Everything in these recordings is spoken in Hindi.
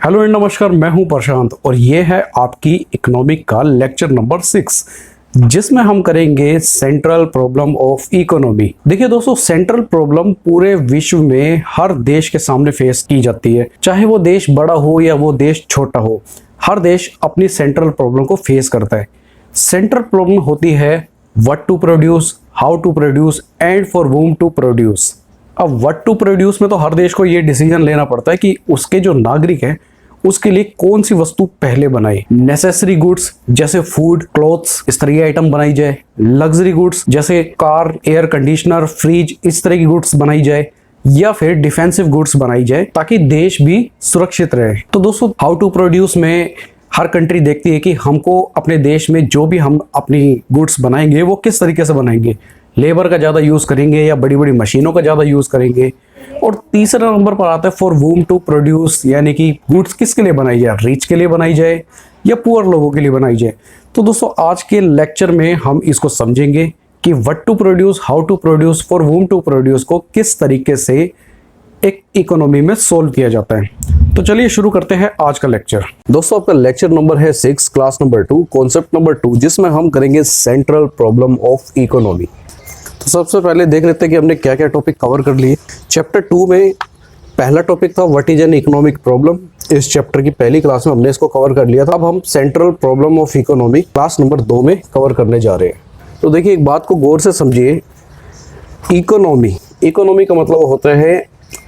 हेलो एंड नमस्कार, मैं हूं प्रशांत और ये है आपकी इकोनॉमिक का लेक्चर नंबर 6 जिसमें हम करेंगे सेंट्रल प्रॉब्लम ऑफ इकोनॉमी। देखिए दोस्तों, सेंट्रल प्रॉब्लम पूरे विश्व में हर देश के सामने फेस की जाती है, चाहे वो देश बड़ा हो या वो देश छोटा हो। हर देश अपनी सेंट्रल प्रॉब्लम को फेस करता है। सेंट्रल प्रॉब्लम होती है what to produce, how to produce and for whom to produce. अब व्हाट टू प्रोड्यूस में तो हर देश को ये डिसीजन लेना पड़ता है कि उसके जो नागरिक हैं उसके लिए कौन सी वस्तु पहले बनाई। नेसेसरी गुड्स जैसे फूड, क्लॉथ्स, इस तरह के आइटम बनाई जाए। लग्जरी गुड्स जैसे कार, एयर कंडीशनर, फ्रिज, इस तरह की गुड्स बनाई जाए, या फिर डिफेंसिव गुड्स बनाई जाए ताकि देश भी सुरक्षित रहे। तो दोस्तों, हाउ टू प्रोड्यूस में हर कंट्री देखती है कि हमको अपने देश में जो भी हम अपनी गुड्स बनाएंगे वो किस तरीके से बनाएंगे। लेबर का ज़्यादा यूज़ करेंगे या बड़ी बड़ी मशीनों का ज़्यादा यूज़ करेंगे। और तीसरा नंबर पर आता है फॉर whom टू प्रोड्यूस, यानी कि गुड्स किसके लिए बनाई जाए, रिच के लिए बनाई जाए या पुअर लोगों के लिए बनाई जाए। तो दोस्तों, आज के लेक्चर में हम इसको समझेंगे कि what to produce, how to produce, for whom to produce को किस तरीके से एक इकोनॉमी में सोल्व किया जाता है। तो चलिए शुरू करते हैं आज का लेक्चर। दोस्तों, आपका लेक्चर नंबर है 6, क्लास नंबर 2, कॉन्सेप्ट नंबर 2, जिसमें हम करेंगे सेंट्रल प्रॉब्लम ऑफ इकोनॉमी। तो सबसे पहले देख लेते हैं कि हमने क्या क्या टॉपिक कवर कर लिए। चैप्टर 2 में पहला टॉपिक था what is an economic problem. इस चैप्टर की पहली क्लास में हमने इसको कवर कर लिया था। अब हम central problem of economy class number 2 में कवर करने जा रहे हैं। तो देखिए, एक बात को गौर से समझिए। इकोनॉमी का मतलब होता है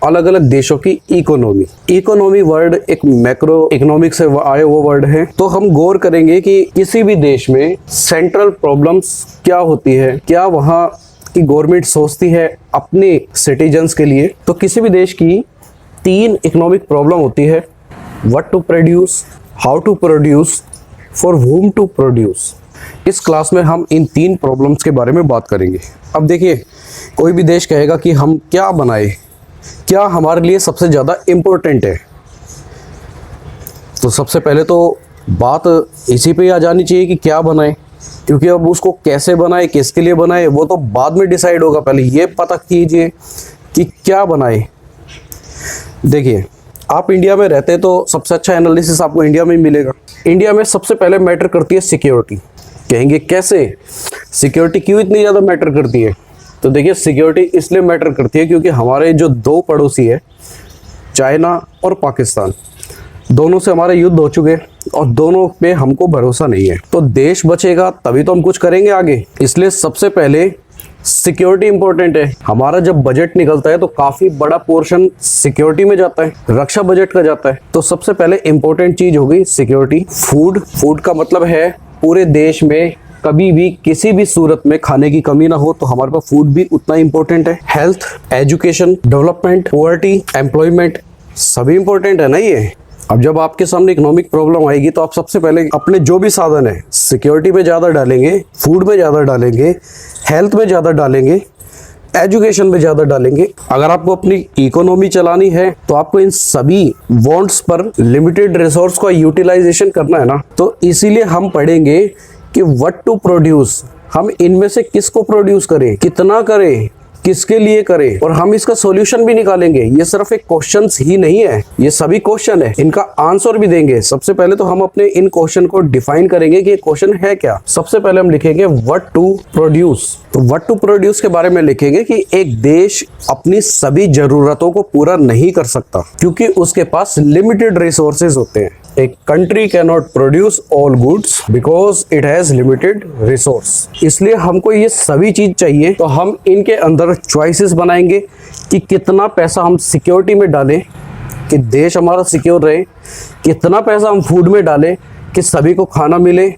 अलग अलग देशों की इकोनॉमी। इकोनॉमी वर्ड एक मैक्रो इकोनॉमिक से आए वो वर्ड है। तो हम गौर करेंगे कि किसी भी देश में सेंट्रल प्रॉब्लम्स क्या होती है, क्या वहाँ की गवर्नमेंट सोचती है अपने सिटीजन्स के लिए। तो किसी भी देश की 3 इकोनॉमिक प्रॉब्लम होती है: what to produce, how to produce, for whom to produce. इस क्लास में हम इन 3 प्रॉब्लम्स के बारे में बात करेंगे। अब देखिए, कोई भी देश कहेगा कि हम क्या बनाए, क्या हमारे लिए सबसे ज़्यादा इम्पोर्टेंट है। तो सबसे पहले तो बात इसी पे आ जानी चाहिए कि क्या बनाए, क्योंकि अब उसको कैसे बनाए, किसके लिए बनाए, वो तो बाद में डिसाइड होगा। पहले ये पता कीजिए कि क्या बनाए। देखिए, आप इंडिया में रहते हैं तो सबसे अच्छा एनालिसिस आपको इंडिया में ही मिलेगा। इंडिया में सबसे पहले मैटर करती है सिक्योरिटी। कहेंगे कैसे, सिक्योरिटी क्यों इतनी ज़्यादा मैटर करती है? तो देखिए, सिक्योरिटी इसलिए मैटर करती है क्योंकि हमारे जो 2 पड़ोसी है, चाइना और पाकिस्तान, दोनों से हमारे युद्ध हो चुके और दोनों पे हमको भरोसा नहीं है। तो देश बचेगा तभी तो हम कुछ करेंगे आगे। इसलिए सबसे पहले सिक्योरिटी इंपॉर्टेंट है। हमारा जब बजट निकलता है तो काफी बड़ा पोर्शन सिक्योरिटी में जाता है, रक्षा बजट का जाता है। तो सबसे पहले इंपॉर्टेंट चीज हो गई सिक्योरिटी। फूड का मतलब है पूरे देश में कभी भी किसी भी सूरत में खाने की कमी ना हो, तो हमारे पास फूड भी उतना इंपॉर्टेंट है। Health, education, development, poverty, employment, सभी इंपॉर्टेंट है ना ये। अब जब आपके सामने इकोनॉमिक प्रॉब्लम आएगी तो आप सबसे पहले अपने जो भी साधन है सिक्योरिटी पे ज़्यादा डालेंगे, फूड में ज़्यादा डालेंगे, हेल्थ में ज़्यादा डालेंगे, एजुकेशन में ज़्यादा डालेंगे। अगर आपको अपनी इकोनॉमी चलानी है तो आपको इन सभी वांट्स पर लिमिटेड रिसोर्स का यूटिलाइजेशन करना है ना। तो इसीलिए हम पढ़ेंगे कि व्हाट टू प्रोड्यूस, हम इनमें से किसको प्रोड्यूस करें, कितना करें, किसके लिए करें, और हम इसका सॉल्यूशन भी निकालेंगे। ये सिर्फ एक क्वेश्चंस ही नहीं है, ये सभी क्वेश्चन है, इनका आंसर भी देंगे। सबसे पहले तो हम अपने इन क्वेश्चन को डिफाइन करेंगे कि ये क्वेश्चन है क्या। सबसे पहले हम लिखेंगे व्हाट टू प्रोड्यूस। तो व्हाट टू प्रोड्यूस के बारे में लिखेंगे कि एक देश अपनी सभी जरूरतों को पूरा नहीं कर सकता क्योंकि उसके पास लिमिटेड रिसोर्सेज होते हैं। एक country can not produce all goods because it has limited resource. इसलिए हमको ये सभी चीज चाहिए। तो हम इनके अंदर चॉइसेस बनाएंगे कि कितना पैसा हम सिक्योरिटी में डालें कि देश हमारा सिक्योर रहे, कितना पैसा हम फूड में डालें कि सभी को खाना मिले,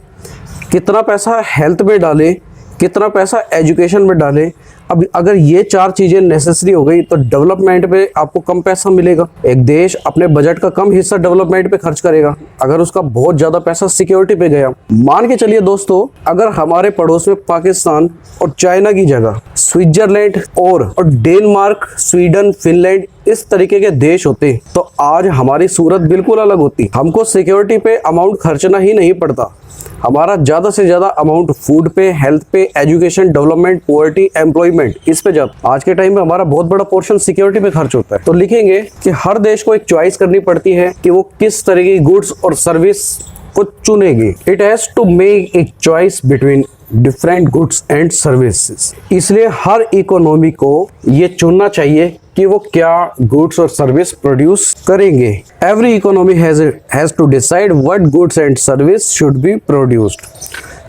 कितना पैसा हेल्थ में डालें, कितना पैसा एजुकेशन में डालें। अब अगर ये 4 चीजें नेसेसरी हो गई तो डेवलपमेंट पे आपको कम पैसा मिलेगा। एक देश अपने बजट का कम हिस्सा डेवलपमेंट पे खर्च करेगा अगर उसका बहुत ज्यादा पैसा सिक्योरिटी पे गया। मान के चलिए दोस्तों, अगर हमारे पड़ोस में पाकिस्तान और चाइना की जगह स्विट्जरलैंड और डेनमार्क, स्वीडन, फिनलैंड, इस तरीके के देश होते तो आज हमारी सूरत बिल्कुल अलग होती। हमको सिक्योरिटी पे अमाउंट खर्चना ही नहीं पड़ता, हमारा ज्यादा से ज्यादा अमाउंट फूड पे, हेल्थ पे, एजुकेशन, डेवलपमेंट, पॉवर्टी, एम्प्लॉयमेंट, इस पे जाता। आज के टाइम में हमारा बहुत बड़ा पोर्शन सिक्योरिटी पे खर्च होता है। तो लिखेंगे कि हर देश को एक चॉइस करनी पड़ती है कि वो किस तरह की गुड्स और सर्विस को चुनेगी। It has to make a choice between different goods and services. इसलिए हर इकोनॉमी को ये चुनना चाहिए कि वो क्या गुड्स और सर्विस प्रोड्यूस करेंगे। Every economy has to decide what goods and service should be produced.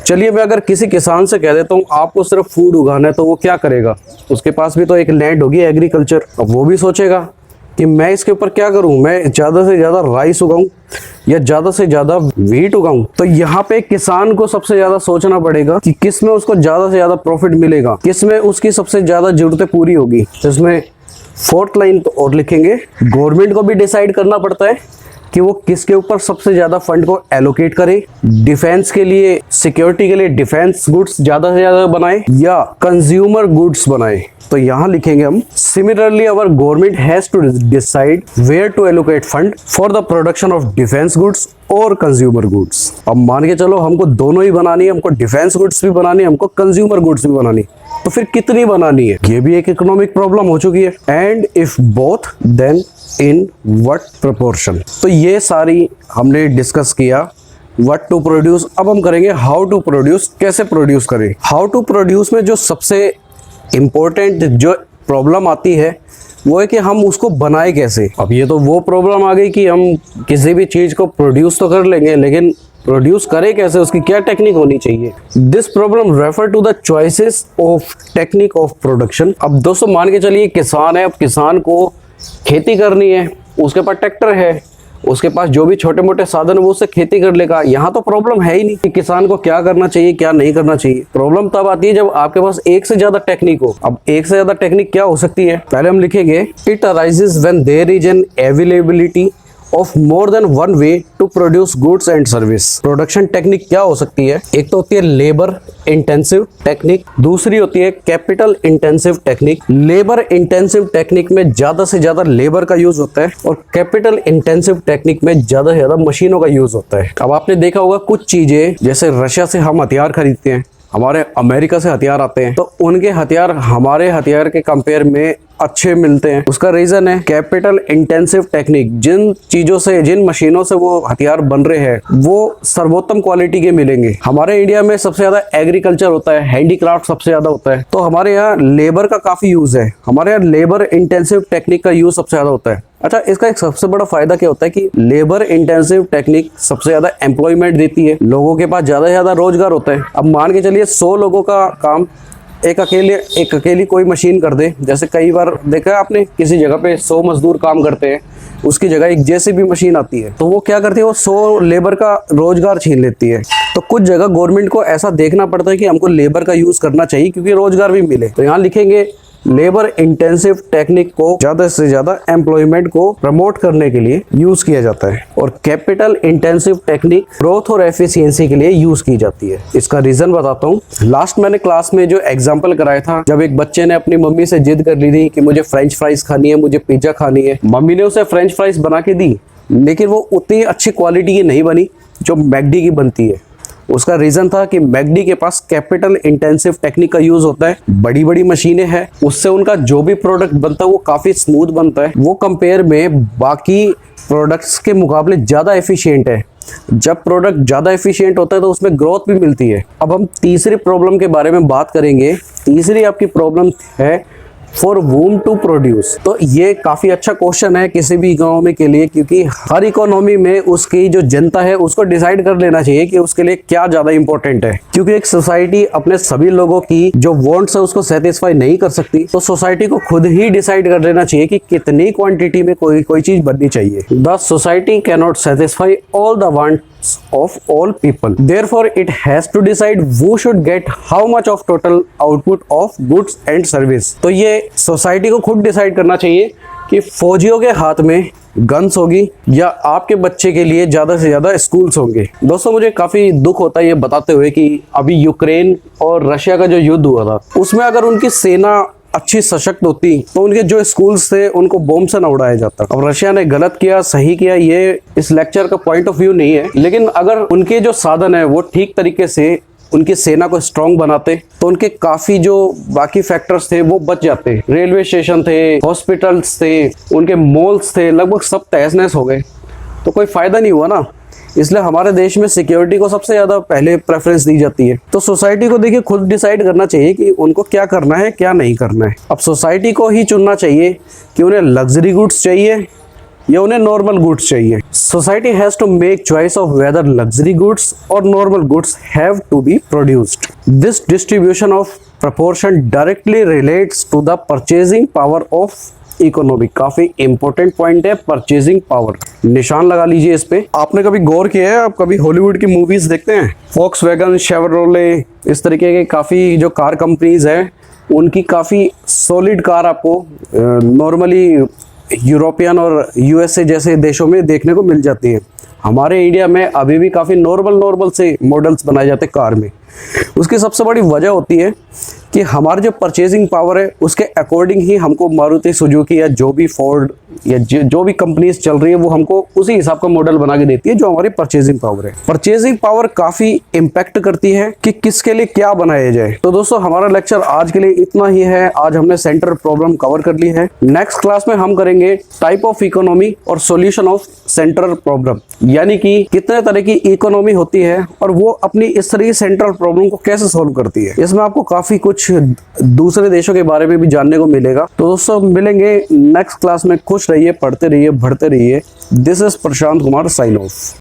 चलिए मैं अगर किसी किसान से कह देता हूँ आपको सिर्फ फूड उगाना है, तो वो क्या करेगा? उसके पास भी तो एक लैंड होगी, एग्रीकल्चर। अब वो भी सोचेगा कि मैं इसके ऊपर क्या करूं, मैं ज्यादा से ज्यादा राइस उगाऊं या ज्यादा से ज्यादा व्हीट उगाऊं। तो यहाँ पे किसान को सबसे ज्यादा सोचना पड़ेगा कि किस में उसको ज्यादा से ज्यादा प्रॉफिट मिलेगा, किस में उसकी सबसे ज्यादा जरूरतें पूरी होगी। तो इसमें फोर्थ लाइन तो और लिखेंगे, गवर्नमेंट को भी डिसाइड करना पड़ता है कि वो किसके ऊपर सबसे ज्यादा फंड को एलोकेट करे। डिफेंस के लिए, सिक्योरिटी के लिए डिफेंस गुड्स ज्यादा से ज्यादा बनाए या कंज्यूमर गुड्स बनाए। तो यहाँ लिखेंगे हम, similarly our government has to decide where to allocate fund for the production of defence goods और कंज्यूमर गुड्स। अब मान के चलो हमको दोनों ही बनानी है, हमको डिफेंस गुड्स भी बनानी है, हमको कंज्यूमर गुड्स भी बनानी है, तो फिर कितनी बनानी है? ये भी एक इकोनॉमिक प्रॉब्लम हो चुकी है। And if both then in what proportion. तो ये सारी हमने डिस्कस किया व्हाट टू प्रोड्यूस। अब हम करेंगे हाउ टू प्रोड्यूस, कैसे प्रोड्यूस करें। हाउ टू प्रोड्यूस में जो सबसे इम्पोर्टेंट जो प्रॉब्लम आती है वो है कि हम उसको बनाए कैसे। अब ये तो वो प्रॉब्लम आ गई कि हम किसी भी चीज को प्रोड्यूस तो कर लेंगे, लेकिन प्रोड्यूस करें कैसे, उसकी क्या टेक्निक होनी चाहिए। This problem refer to the choices of technique of production. अब दोस्तों मान के चलिए किसान है, अब किसान को खेती करनी है, उसके पास ट्रैक्टर है, उसके पास जो भी छोटे मोटे साधन है वो उससे खेती कर लेगा। यहाँ तो प्रॉब्लम है ही नहीं कि किसान को क्या करना चाहिए क्या नहीं करना चाहिए। प्रॉब्लम तब आती है जब आपके पास एक से ज्यादा टेक्निक हो। अब एक से ज्यादा टेक्निक क्या हो सकती है? पहले हम लिखेंगे, it arises when there is an availability of more than one way to produce goods and service. Production technique क्या हो सकती है? एक तो होती है लेबर इंटेंसिव टेक्निक, दूसरी होती है capital intensive technique. Labour intensive technique में ज्यादा से ज्यादा लेबर का यूज होता है और कैपिटल इंटेंसिव टेक्निक में ज्यादा से ज्यादा मशीनों का यूज होता है। अब आपने देखा होगा कुछ चीजें, जैसे रशिया से हम हथियार खरीदते हैं, हमारे अमेरिका से हथियार आते हैं, तो उनके हथियार हमारे हथियार के कंपेयर में अच्छे मिलते हैं। उसका रीजन है कैपिटल इंटेंसिव टेक्निक। जिन चीजों से, जिन मशीनों से वो हथियार बन रहे हैं वो सर्वोत्तम क्वालिटी के मिलेंगे। हमारे इंडिया में सबसे ज्यादा एग्रीकल्चर होता है, हैंडीक्राफ्ट सबसे ज्यादा होता है, तो हमारे यहाँ लेबर का काफी यूज है। हमारे यहाँ लेबर इंटेंसिव टेक्निक का यूज सबसे ज्यादा होता है। अच्छा, इसका एक सबसे बड़ा फायदा क्या होता है कि लेबर इंटेंसिव टेक्निक सबसे ज्यादा एम्प्लॉयमेंट देती है, लोगों के पास ज्यादा से ज्यादा रोजगार होता है। अब मान के चलिए 100 लोगों का काम एक अकेली कोई मशीन कर दे। जैसे कई बार देखा है आपने, किसी जगह पे 100 मजदूर काम करते हैं, उसकी जगह एक जेसीबी मशीन आती है, तो वो क्या करती है, वो 100 लेबर का रोजगार छीन लेती है। तो कुछ जगह गवर्नमेंट को ऐसा देखना पड़ता है कि हमको लेबर का यूज करना चाहिए क्योंकि रोजगार भी मिले। तो यहाँ लिखेंगे लेबर इंटेंसिव टेक्निक को ज्यादा से ज्यादा एम्प्लॉयमेंट को प्रमोट करने के लिए यूज किया जाता है, और कैपिटल इंटेंसिव टेक्निक ग्रोथ और एफिशिएंसी के लिए यूज की जाती है। इसका रीजन बताता हूँ। लास्ट मैंने क्लास में जो एग्जांपल कराया था, जब एक बच्चे ने अपनी मम्मी से जिद कर ली थी कि मुझे फ्रेंच फ्राइज खानी है, मुझे पिज्जा खानी है, मम्मी ने उसे फ्रेंच फ्राइज बना के दी, लेकिन वो उतनी अच्छी क्वालिटी की नहीं बनी जो मैकडी की बनती है। उसका रीजन था कि मैकडी के पास कैपिटल इंटेंसिव टेक्निक का यूज होता है, बड़ी बड़ी मशीनें हैं, उससे उनका जो भी प्रोडक्ट बनता है वो काफी स्मूथ बनता है, वो कंपेयर में बाकी प्रोडक्ट्स के मुकाबले ज्यादा एफिशिएंट है। जब प्रोडक्ट ज्यादा एफिशिएंट होता है तो उसमें ग्रोथ भी मिलती है। अब हम तीसरी प्रॉब्लम के बारे में बात करेंगे। तीसरी आपकी प्रॉब्लम है फॉर वूम टू प्रोड्यूस। तो ये काफी अच्छा क्वेश्चन है किसी भी इकोनॉमी के लिए, क्योंकि हर इकोनॉमी में उसकी जो जनता है उसको डिसाइड कर लेना चाहिए कि उसके लिए क्या ज्यादा इंपॉर्टेंट है। क्योंकि एक सोसाइटी अपने सभी लोगों की जो वांट्स है उसको सेटिस्फाई नहीं कर सकती, तो सोसाइटी को खुद ही डिसाइड कर लेना चाहिए कि कितनी क्वांटिटी में कोई चीज बननी चाहिए। The society can not satisfy all the wants of all people, therefore it has to decide who should get how much of total output of goods and service। तो ये सोसाइटी को खुद डिसाइड करना चाहिए कि फौजियों के हाथ में गन्स होगी या आपके बच्चे के लिए ज्यादा से ज्यादा स्कूल्स होंगे। दोस्तों मुझे काफी दुख होता है ये बताते हुए कि अभी यूक्रेन और रशिया का जो युद्ध हुआ था, उसमें अगर उनकी सेना अच्छी सशक्त होती तो उनके जो स्कूल्स थे उनको बॉम्ब से न उड़ाया जाता। अब रशिया ने गलत किया सही किया ये इस लेक्चर का पॉइंट ऑफ व्यू नहीं है, लेकिन अगर उनके जो साधन है वो ठीक तरीके से उनकी सेना को स्ट्रांग बनाते तो उनके काफी जो बाकी फैक्टर्स थे वो बच जाते। रेलवे स्टेशन थे, हॉस्पिटल्स थे, उनके मॉल्स थे, लगभग सब तहस नहस हो गए तो कोई फायदा नहीं हुआ ना। इसलिए हमारे देश में सिक्योरिटी को सबसे ज्यादा पहले प्रेफरेंस दी जाती है। तो सोसाइटी को देखिए खुद डिसाइड करना चाहिए कि उनको क्या करना है क्या नहीं करना है। अब सोसाइटी को ही चुनना चाहिए कि उन्हें लग्जरी गुड्स चाहिए या उन्हें नॉर्मल गुड्स चाहिए। Society has to make choice of whether luxury goods और normal goods have to be produced. This distribution of proportion directly relates to the purchasing power of economy. काफी इंपॉर्टेंट पॉइंट है परचेजिंग पावर, निशान लगा लीजिए इस पे। आपने कभी गौर किया है, आप कभी हॉलीवुड की मूवीज देखते हैं, वॉक्सवैगन, शेवरले, इस तरीके के काफी जो कार कंपनीज हैं उनकी काफी सॉलिड कार आपको नॉर्मली यूरोपियन और यूएसए जैसे देशों में देखने को मिल जाती है। हमारे इंडिया में अभी भी काफी नॉर्मल से मॉडल्स बनाए जाते हैं कार में। उसकी सबसे बड़ी वजह होती है कि हमारी जो परचेजिंग पावर है उसके अकॉर्डिंग ही हमको मारुति सुजुकी या जो भी फोर्ड या जो भी कंपनीज चल रही है वो हमको उसी हिसाब का मॉडल बना के देती है जो हमारी परचेजिंग पावर है। परचेजिंग पावर काफी इम्पैक्ट करती है कि किसके लिए क्या बनाया जाए। तो दोस्तों हमारा लेक्चर आज के लिए इतना ही है। आज हमने सेंट्रल प्रॉब्लम कवर कर ली है। नेक्स्ट क्लास में हम करेंगे टाइप ऑफ इकोनॉमी और सॉल्यूशन ऑफ सेंट्रल प्रॉब्लम, यानी कि कितने तरह की इकोनॉमी होती है और वो अपनी इस तरह की सेंट्रल प्रॉब्लम को कैसे सॉल्व करती है। इसमें आपको काफी कुछ दूसरे देशों के बारे में भी जानने को मिलेगा। तो दोस्तों मिलेंगे नेक्स्ट क्लास में। खुश रहिए, पढ़ते रहिए, बढ़ते रहिए। This is Prashant Kumar, sign of.